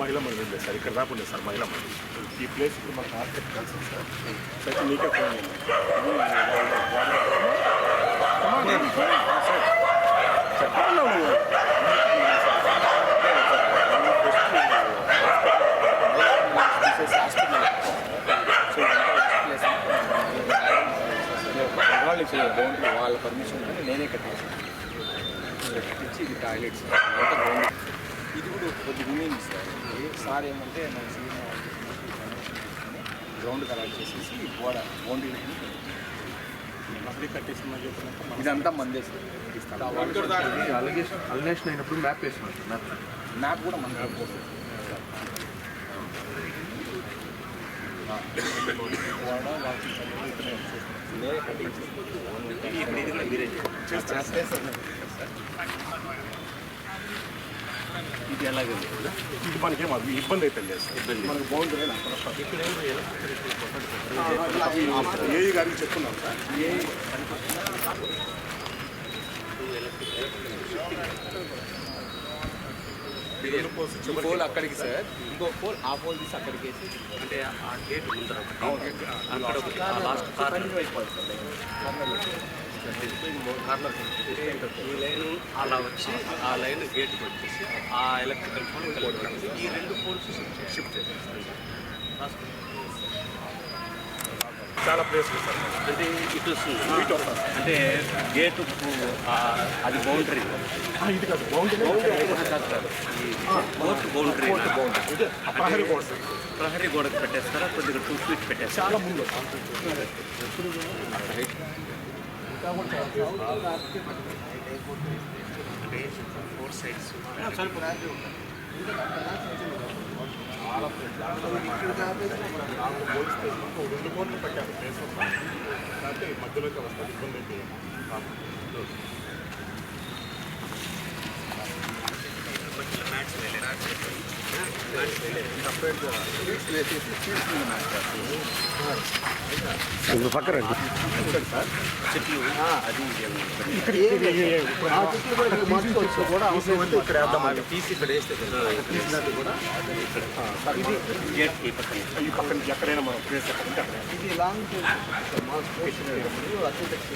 మహిళా మంది ఉంది సార్, ఇక్కడ రాకుండా సార్ మహిళా మంది. ఈ ప్లేస్ ఇప్పుడు మనకు ఆర్కిటెక్ట్ కలిసింది సార్. అయితే నీకే ఫోన్ చేయండి బౌండరీ వాళ్ళ పర్మిషన్ ఉంటే నేనే కట్టేసాను. కట్టించి ఇది టాయిలెట్స్ ఇది కూడా కొద్ది ఉంది సార్ ఏమంటే మన సినిమా గ్రౌండ్ కలెక్ట్ చేసేసి గోడ బౌండరీ అప్పుడే కట్టేసిందని చెప్పినప్పుడు ఇదంతా మందేసి అలిగేషన్ అయినప్పుడు మ్యాప్ వేసినారు. మ్యాప్ కూడా మన ఇది ఎలాగే ఇది మనకేం ఇబ్బంది అయితే లేదు సార్. మనకు బౌండరీ ఏఈ గారికి చెప్పుకున్నాం సార్. పోల్ అక్కడికి సార్, ఇంకో పోల్ ఆ పోల్ తీసి అక్కడికి వేసి అంటే ఆ గేట్ ముందర ఈ లైన్ అలా వచ్చి ఆ లైన్ గేట్కి వచ్చేసి ఆ ఎలక్ట్రికల్ పోల్ ఈ రెండు పోల్స్ షిఫ్ట్ చేసేస్తారు. చాలా ప్లేస్లు సార్. అంటే ఇటు వస్తుంది అంటే గేటు అది బౌండరీ ఇది కాదు బౌండరీ కోర్టు బౌండరీ ప్రహరీ గోడ సార్. ప్రహరీ గోడకు పెట్టేస్తారా, కొద్దిగా 2 feet పెట్టేస్తారు. చాలా ముందు 4 sides పోలిస్తే 2 కోట్లు పెట్టారు ప్లేస్ కాబట్టి మధ్యలోకి వస్తుంది ఇబ్బంది అయితే పక్కన సార్ చెట్లు అది ఇక్కడ కూడా అవసరం అంటే ఇక్కడ వేద్దాం తీసి ఇక్కడ వేస్తే తీసినట్టు కూడా గేట్ ఈ పక్కన ఈ పక్కన ఎక్కడైనా మనం ప్లేస్ ఎక్కడంటే అక్కడ ఇది లాంగ్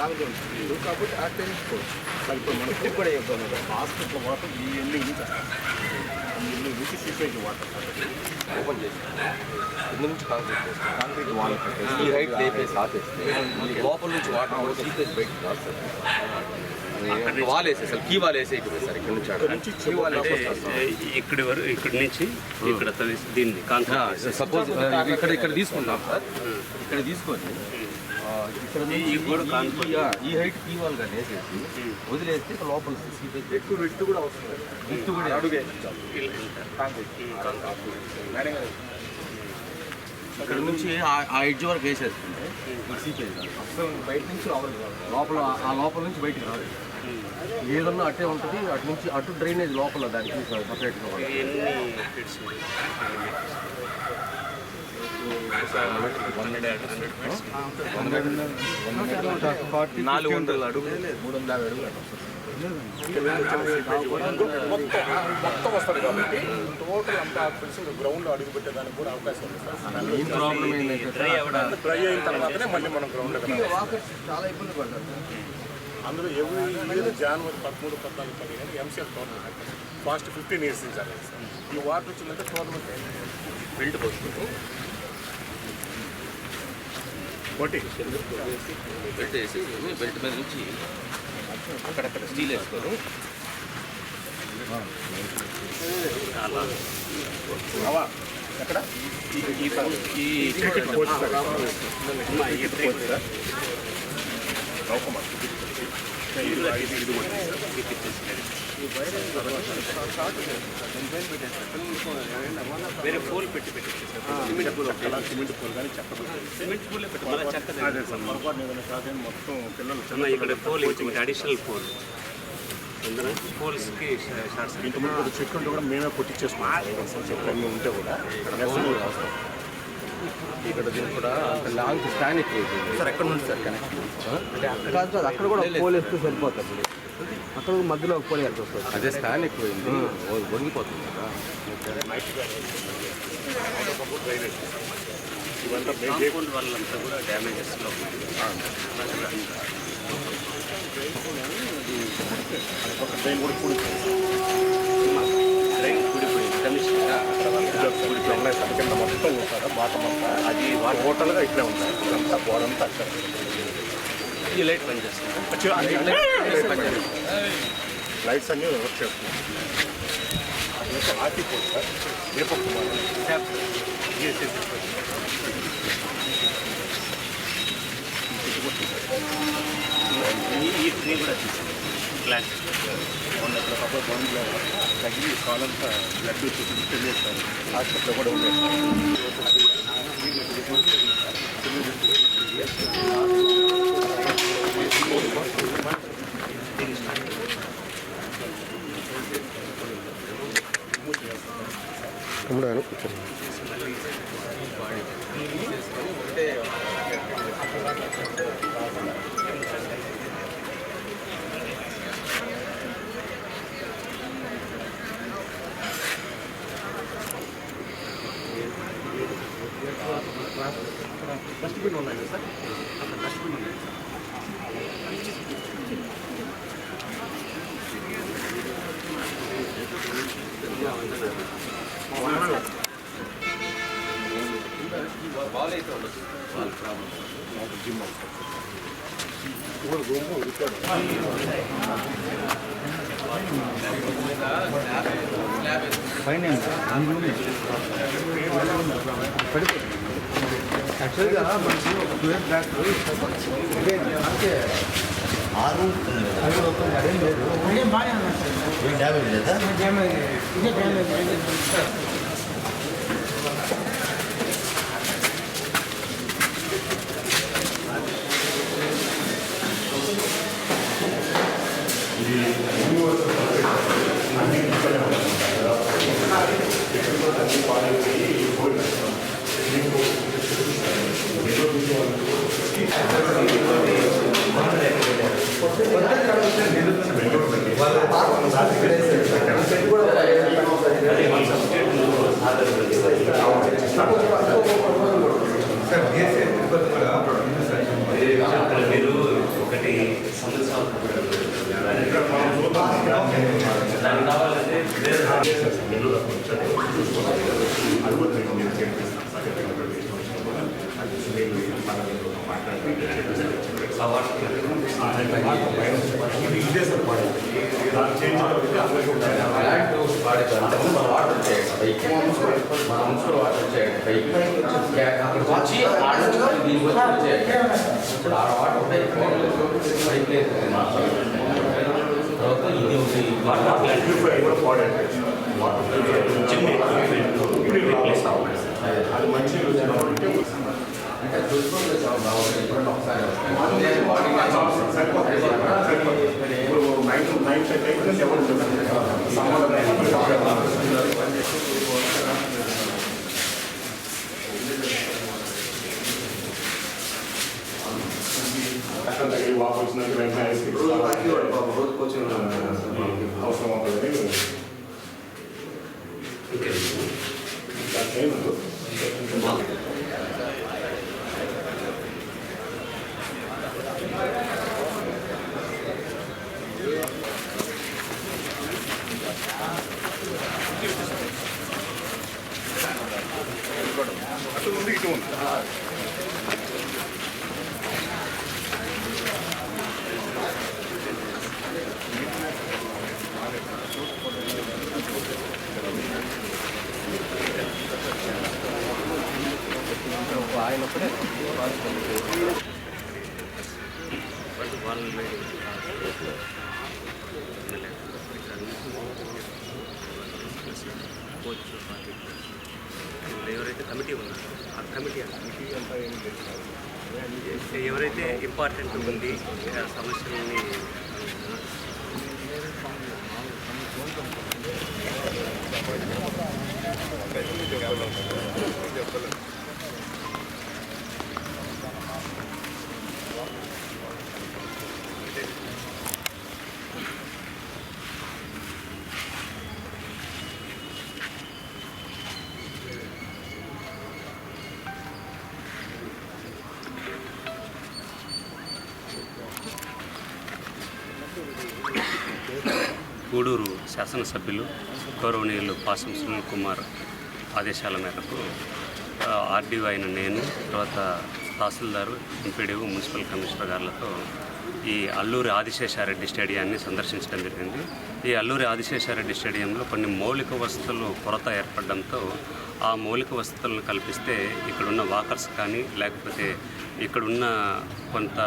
లాంగ్ కాబట్టి ఆ తెలుసుకోవచ్చు. ఇప్పుడు మనకు కూడా ఇబ్బంది హాస్పిటల్ వాటర్ ఈ ఎండింగ్ నుంచి ఈ ఎండింగ్ నుంచి సీపేజ్ వాటర్ ఓపెన్ చేసి కింద నుంచి కాంక్రీట్ వాల్ పెట్టేసి ఈ హైట్ లేపేసి ఆపేస్తే లోపల నుంచి వాటర్ సీపేజ్ బయటకు రాస్తారు. వాల్ వేసేసారు, కీ వాల్ వేసే సార్ ఇక్కడ నుంచి కీ వాల్ ఇక్కడి వరకు ఇక్కడి నుంచి ఇక్కడ దీన్ని కాంక్రీట్ సపోజ్ ఇక్కడ తీసుకుంటాం సార్. ఇక్కడ తీసుకొని ఇక్కడ ఈ హైట్ కీ వాల్ గా వేసేసి వదిలేస్తే లోపల సీపేజ్ ఎక్కువ విట్టు కూడా అవసరం. విట్టు కూడా అడుగే ఇక్కడ నుంచి ఆ ఎడ్జ్ వరకు వేసేస్తుంటే సీపేజ్ బయట నుంచి లోపల ఆ లోపల నుంచి బయటికి రాదు. ఏదన్నా అట్టే ఉంటుంది, అటు నుంచి అటు డ్రైనేజ్ లోపల దానికి సపరేట్గా 400 అడుగులు 350 అడుగులు మొత్తం వస్తుంది కాబట్టి టోటల్ అంతా గ్రౌండ్లో అడుగు పెట్టేదానికి కూడా అవకాశం ఉంది సార్. మెయిన్ ప్రాబ్లం ఏంటంటే డ్రై అయిన తర్వాతనే మళ్ళీ మనం గ్రౌండ్లో చాలా ఇబ్బంది పడ్డారు. అందులో ఎవరి జనవరి 13, 14, 15 ఎంసీఎల్ టోర్నమెంట్ ఫాస్ట్ 15 years నుంచి జరిగింది సార్. ఈ వాటర్ వచ్చిందంటే టోర్నమెంట్ బెల్ట్ పోసుకుంటూ పెట్టేసి బెల్ట్ మీద నుంచి అక్కడక్కడ స్టీల్ వేసుకొని ఎక్కడ ఈ వేరే పోల్ పెట్టి సిమెంట్ పూల్ కానీ చెక్క సిమెంట్ పూలే పెట్టి మళ్ళీ చెక్క అదే సార్ పొరపాటు ఏదైనా కాదని మొత్తం పిల్లలు చిన్న ఇక్కడ పోల్ ఇంకొకటి అడిషనల్ పోల్ పోల్స్కి షార్ట్స్ ఇంతకుముందు చెట్లు ఉంటే కూడా మేమే కొట్టించేసుకున్నాం చెట్లు అన్నీ ఉంటే కూడా అవసరం ఇక్కడ దీనికి కూడా అంత లాంగ్ స్టాండ్ ఎక్కువ సార్ ఎక్కడ నుంచి సార్ కనెక్షన్ అంటే అక్కడ కాదు సార్, అక్కడ కూడా పోల్ వేస్తే సరిపోతుంది. అక్కడ మధ్యలో ఒక పోల్ వేయాల్సి వస్తుంది. అదే స్టాండ్ ఎక్కువైంది, వంగిపోతుంది కదా. ఇవంతా కాంపౌండ్ వాళ్ళంతా కూడా డ్యామేజెస్లో ఒక ట్రైన్ కూడా కూడిపోయింది. ట్రైన్ కూడిపోయింది. ఉన్నాయి సార్ కింద మొత్తం చూస్తారా బాటం అంతా అది టోటల్గా ఇట్లే ఉంటాయి. ఇదంతా గోడంతా అక్కడ ఈ లైట్ పనిచేస్తుంది. లైట్స్ అన్నీ వర్క్ చేస్తున్నాయి. ఇంకా ఆర్టిపోతుంది సార్ దీపక్ కుమార్ ఈ ట్రీ కూడా తీసింది ప్లాంట్. మొన్న బండ్లో తగిలి కాలంతా బ్లడ్ తెలియజేస్తారు. హాస్పిటల్లో కూడా ఉండేది. డస్ట్బిన్ ఉన్నాయి కదా సార్, అక్కడ డస్ట్బిన్ ఉన్నాయి. బాగాలైతే ఉండదు జిమ్ కూడా రూమ్ ఉడికాడు. పైన యాక్చువల్గా మనకి ఒక 2 years బ్యాక్ అంటే 6 అదేం లేదు, ఏం బాగానే ఉన్నాయి సార్. ఏం డ్యామేజ్ లేదా? డ్యామేజ్ ఇదే డ్యామేజ్ సార్. మీరు ఒకటి సంవత్సరాలు దానికి కావాలంటే ఇదే సార్ వాటర్ వచ్చాయండి పైకి, మన మున్సిపల్ వాటర్ వచ్చాయండి పైకి. అక్కడ వచ్చి దీనికి వచ్చాయండి. ఇప్పుడు ఆ వాటర్ ఉంటాయి పైకి లేదు. తర్వాత ఇది ఒకటి అది మంచి అంటే చూసుకొని ఇప్పుడు ఒకసారి ఇప్పుడు 9 ఎవరు వాపస్ రోజు కోచింగ్ అవసరం అవుతుంది. అటు ఉంది ఇటు ఉంది. ఆయన ఒకటే ఎవరైతే కమిటీ ఉన్నారో ఆ కమిటీ అంతా ఎవరైతే ఇంపార్టెంట్ ఉంది ఆ సమస్యలని గూడూరు శాసనసభ్యులు గౌరవనీయులు పాసం సునీల్ కుమార్ ఆదేశాల మేరకు ఆర్డీఓ అయిన నేను, తర్వాత తహసీల్దారు, ఎంపీడీఓ, మున్సిపల్ కమిషనర్ గారులతో ఈ అల్లూరి ఆదిశేషారెడ్డి స్టేడియాన్ని సందర్శించడం జరిగింది. ఈ అల్లూరి ఆదిశేషారెడ్డి స్టేడియంలో కొన్ని మౌలిక వసతులు కొరత ఏర్పడడంతో ఆ మౌలిక వసతులను కల్పిస్తే ఇక్కడున్న వాకర్స్ కానీ లేకపోతే ఇక్కడున్న కొంత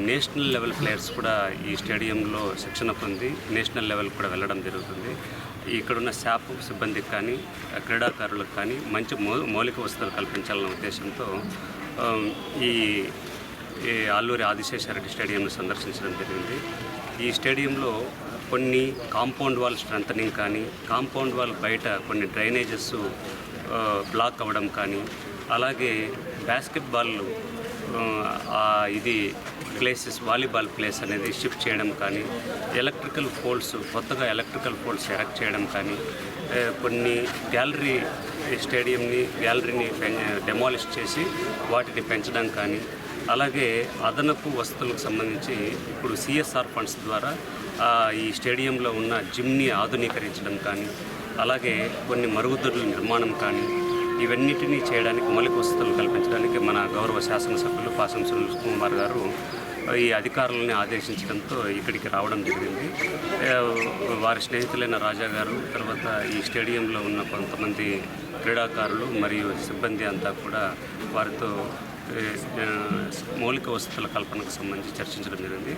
నేషనల్ లెవెల్ ప్లేయర్స్ కూడా ఈ స్టేడియంలో శిక్షణ పొంది నేషనల్ లెవెల్ కూడా వెళ్ళడం జరుగుతుంది. ఇక్కడున్న శాప్ సిబ్బందికి కానీ క్రీడాకారులకు కానీ మంచి మౌలిక వసతులు కల్పించాలన్న ఉద్దేశంతో ఈ అల్లూరి ఆదిశేషారెడ్డి స్టేడియంను సందర్శించడం జరిగింది. ఈ స్టేడియంలో కొన్ని కాంపౌండ్ వాల్ స్ట్రెంథనింగ్ కానీ, కాంపౌండ్ వాల్ బయట కొన్ని డ్రైనేజెస్ బ్లాక్ అవ్వడం కానీ, అలాగే బాస్కెట్బాల్ ఇది ప్లేసెస్, వాలీబాల్ ప్లేస్ అనేది షిఫ్ట్ చేయడం కానీ, ఎలక్ట్రికల్ పోల్స్, కొత్తగా ఎలక్ట్రికల్ పోల్స్ ఎరెక్ట్ చేయడం కానీ, కొన్ని గ్యాలరీని డెమాలిష్ చేసి వాటిని పెంచడం కానీ, అలాగే అదనపు వసతులకు సంబంధించి ఇప్పుడు సిఎస్ఆర్ ఫండ్స్ ద్వారా ఈ స్టేడియంలో ఉన్న జిమ్ని ఆధునీకరించడం కానీ, అలాగే కొన్ని మరుగుదొడ్ల నిర్మాణం కానీ, ఇవన్నిటినీ చేయడానికి మౌలిక వసతులు కల్పించడానికి మన గౌరవ శాసనసభ్యులు పాసం సునీల్ కుమార్ గారు ఈ అధికారులని ఆదేశించడంతో ఇక్కడికి రావడం జరిగింది. వారి స్నేహితులైన రాజా గారు, తర్వాత ఈ స్టేడియంలో ఉన్న కొంతమంది క్రీడాకారులు మరియు సిబ్బంది అంతా కూడా వారితో మౌలిక వసతుల కల్పనకు సంబంధించి చర్చించడం జరిగింది.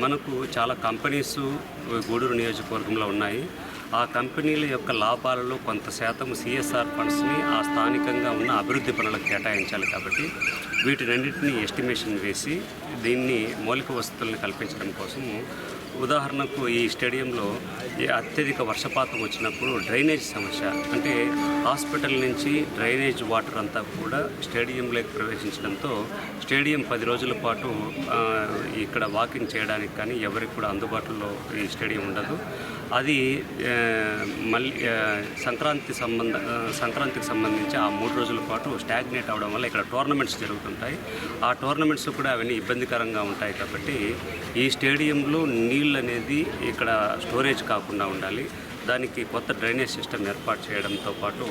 మనకు చాలా కంపెనీస్ గూడూరు నియోజకవర్గంలో ఉన్నాయి. ఆ కంపెనీల యొక్క లాభాలలో కొంత శాతం సిఎస్ఆర్ ఫండ్స్ని ఆ స్థానికంగా ఉన్న అభివృద్ధి పనులకు కేటాయించాలి. కాబట్టి వీటినన్నింటినీ ఎస్టిమేషన్ వేసి దీన్ని మౌలిక వసతులను కల్పించడం కోసము, ఉదాహరణకు ఈ స్టేడియంలో అత్యధిక వర్షపాతం వచ్చినప్పుడు డ్రైనేజ్ సమస్య, అంటే హాస్పిటల్ నుంచి డ్రైనేజ్ వాటర్ అంతా కూడా స్టేడియంలోకి ప్రవేశించడంతో స్టేడియం 10 రోజుల పాటు ఇక్కడ వాకింగ్ చేయడానికి కానీ ఎవరికి కూడా అందుబాటులో ఈ స్టేడియం ఉండదు. అది మళ్ళీ సంక్రాంతికి సంబంధించి ఆ 3 రోజుల పాటు స్టాగ్నేట్ అవడం వల్ల ఇక్కడ టోర్నమెంట్స్ జరుగుతుంటాయి. ఆ టోర్నమెంట్స్ కూడా అవన్నీ ఇబ్బందికరంగా ఉంటాయి. కాబట్టి ఈ స్టేడియంలో నీళ్ళు అనేది ఇక్కడ స్టోరేజ్ కాకుండా ఉండాలి. దానికి కొత్త డ్రైనేజ్ సిస్టమ్ ఏర్పాటు చేయడంతో పాటు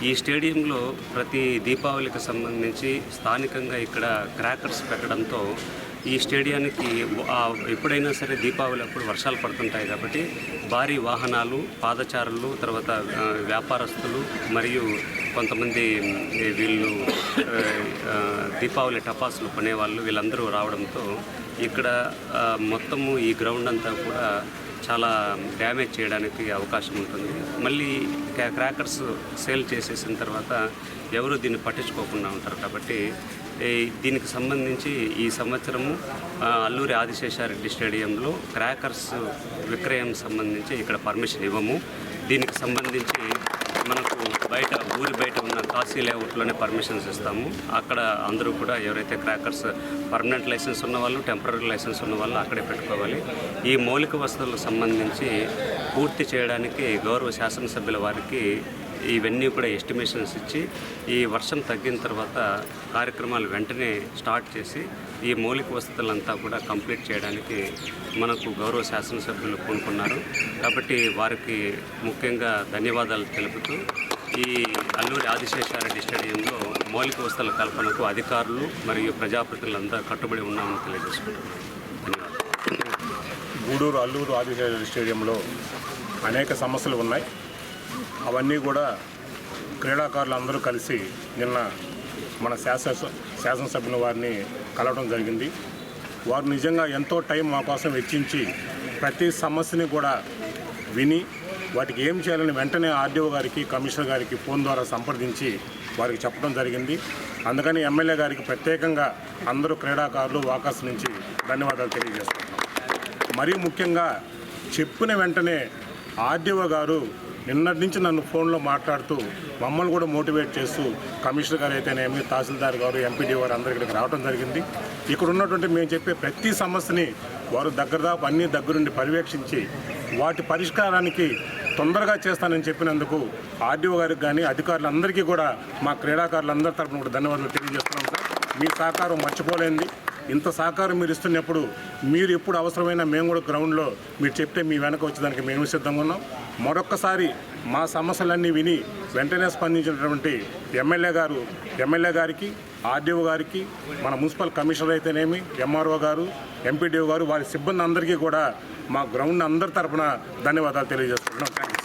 ఈ స్టేడియంలో ప్రతి దీపావళికి సంబంధించి స్థానికంగా ఇక్కడ క్రాకర్స్ పెట్టడంతో ఈ స్టేడియానికి ఎప్పుడైనా సరే దీపావళి అప్పుడు వర్షాలు పడుతుంటాయి. కాబట్టి భారీ వాహనాలు, పాదచారులు, తర్వాత వ్యాపారస్తులు మరియు కొంతమంది వీళ్ళు దీపావళి టపాసులు కొనేవాళ్ళు వీళ్ళందరూ రావడంతో ఇక్కడ మొత్తము ఈ గ్రౌండ్ అంతా కూడా చాలా డ్యామేజ్ చేయడానికి అవకాశం ఉంటుంది. మళ్ళీ క్రాకర్స్ సేల్ చేసేసిన తర్వాత ఎవరు దీన్ని పట్టించుకోకుండా ఉంటారు. కాబట్టి దీనికి సంబంధించి ఈ సంవత్సరము అల్లూరి ఆదిశేషారెడ్డి స్టేడియంలో క్రాకర్స్ విక్రయం సంబంధించి ఇక్కడ పర్మిషన్ ఇవ్వము. దీనికి సంబంధించి మనకు ఊరి బయట ఉన్న కాశీ లేఅవుట్లోనే పర్మిషన్స్ ఇస్తాము. అక్కడ అందరూ కూడా ఎవరైతే క్రాకర్స్ పర్మనెంట్ లైసెన్స్ ఉన్న వాళ్ళు, టెంపరీ లైసెన్స్ ఉన్న వాళ్ళు అక్కడే పెట్టుకోవాలి. ఈ మౌలిక వసతులకు సంబంధించి పూర్తి చేయడానికి గౌరవ శాసనసభ్యుల వారికి ఇవన్నీ కూడా ఎస్టిమేషన్స్ ఇచ్చి ఈ వర్షం తగ్గిన తర్వాత కార్యక్రమాలు వెంటనే స్టార్ట్ చేసి ఈ మౌలిక వసతులంతా కూడా కంప్లీట్ చేయడానికి మనకు గౌరవ శాసనసభ్యులు పూనుకున్నారు. కాబట్టి వారికి ముఖ్యంగా ధన్యవాదాలు తెలుపుతూ ఈ అల్లూరి ఆదిశేషారెడ్డి స్టేడియంలో మౌలిక వసతుల కల్పనకు అధికారులు మరియు ప్రజాప్రతినిధులంతా కట్టుబడి ఉన్నామని తెలియజేసుకుంటున్నాను. ధన్యవాదాలు. గూడూరు అల్లూరు ఆదిశేషారెడ్డి స్టేడియంలో అనేక సమస్యలు ఉన్నాయి. అవన్నీ కూడా క్రీడాకారులు అందరూ కలిసి నిన్న మన శాసనసభ్యుల వారిని కలవడం జరిగింది. వారు నిజంగా ఎంతో టైం మా కోసం వెచ్చించి ప్రతి సమస్యని కూడా విని వాటికి ఏం చేయాలని వెంటనే ఆర్డీఓ గారికి, కమిషనర్ గారికి ఫోన్ ద్వారా సంప్రదించి వారికి చెప్పడం జరిగింది. అందుకని ఎమ్మెల్యే గారికి ప్రత్యేకంగా అందరూ క్రీడాకారులు, వాకర్స్ నుంచి ధన్యవాదాలు తెలియజేస్తున్నాం. మరీ ముఖ్యంగా చెప్పిన వెంటనే ఆర్డీఓ గారు నిన్నటి నుంచి నన్ను ఫోన్లో మాట్లాడుతూ మమ్మల్ని కూడా మోటివేట్ చేస్తూ కమిషనర్ గారు అయితేనేమి, తహసీల్దార్ గారు, ఎంపీడీ వారు అందరూ ఇక్కడికి రావడం జరిగింది. ఇక్కడ ఉన్నటువంటి మేము చెప్పే ప్రతి సమస్యని వారు అన్ని దగ్గరుండి పర్యవేక్షించి వాటి పరిష్కారానికి తొందరగా చేస్తానని చెప్పినందుకు ఆర్డీఓ గారికి కానీ అధికారులందరికీ కూడా మా క్రీడాకారులందరి తరఫున కూడా ధన్యవాదాలు తెలియజేస్తున్నాం సార్. మీ సహకారం మర్చిపోలేంది. ఇంత సహకారం మీరు ఇస్తున్నప్పుడు మీరు ఎప్పుడు అవసరమైన మేము కూడా గ్రౌండ్లో మీరు చెప్తే మీ వెనక వచ్చేదానికి మేము సిద్ధంగా ఉన్నాం. మరొక్కసారి మా సమస్యలన్నీ విని వెంటనే స్పందించినటువంటి ఎమ్మెల్యే గారికి, ఆర్డీఓ గారికి, మన మున్సిపల్ కమిషనర్ అయితేనేమి, ఎంఆర్ఓ గారు, ఎంపీడీఓ గారు, వారి సిబ్బంది అందరికీ కూడా మా గ్రౌండ్ అందరి తరఫున ధన్యవాదాలు తెలియజేస్తున్నాం. థ్యాంక్స్.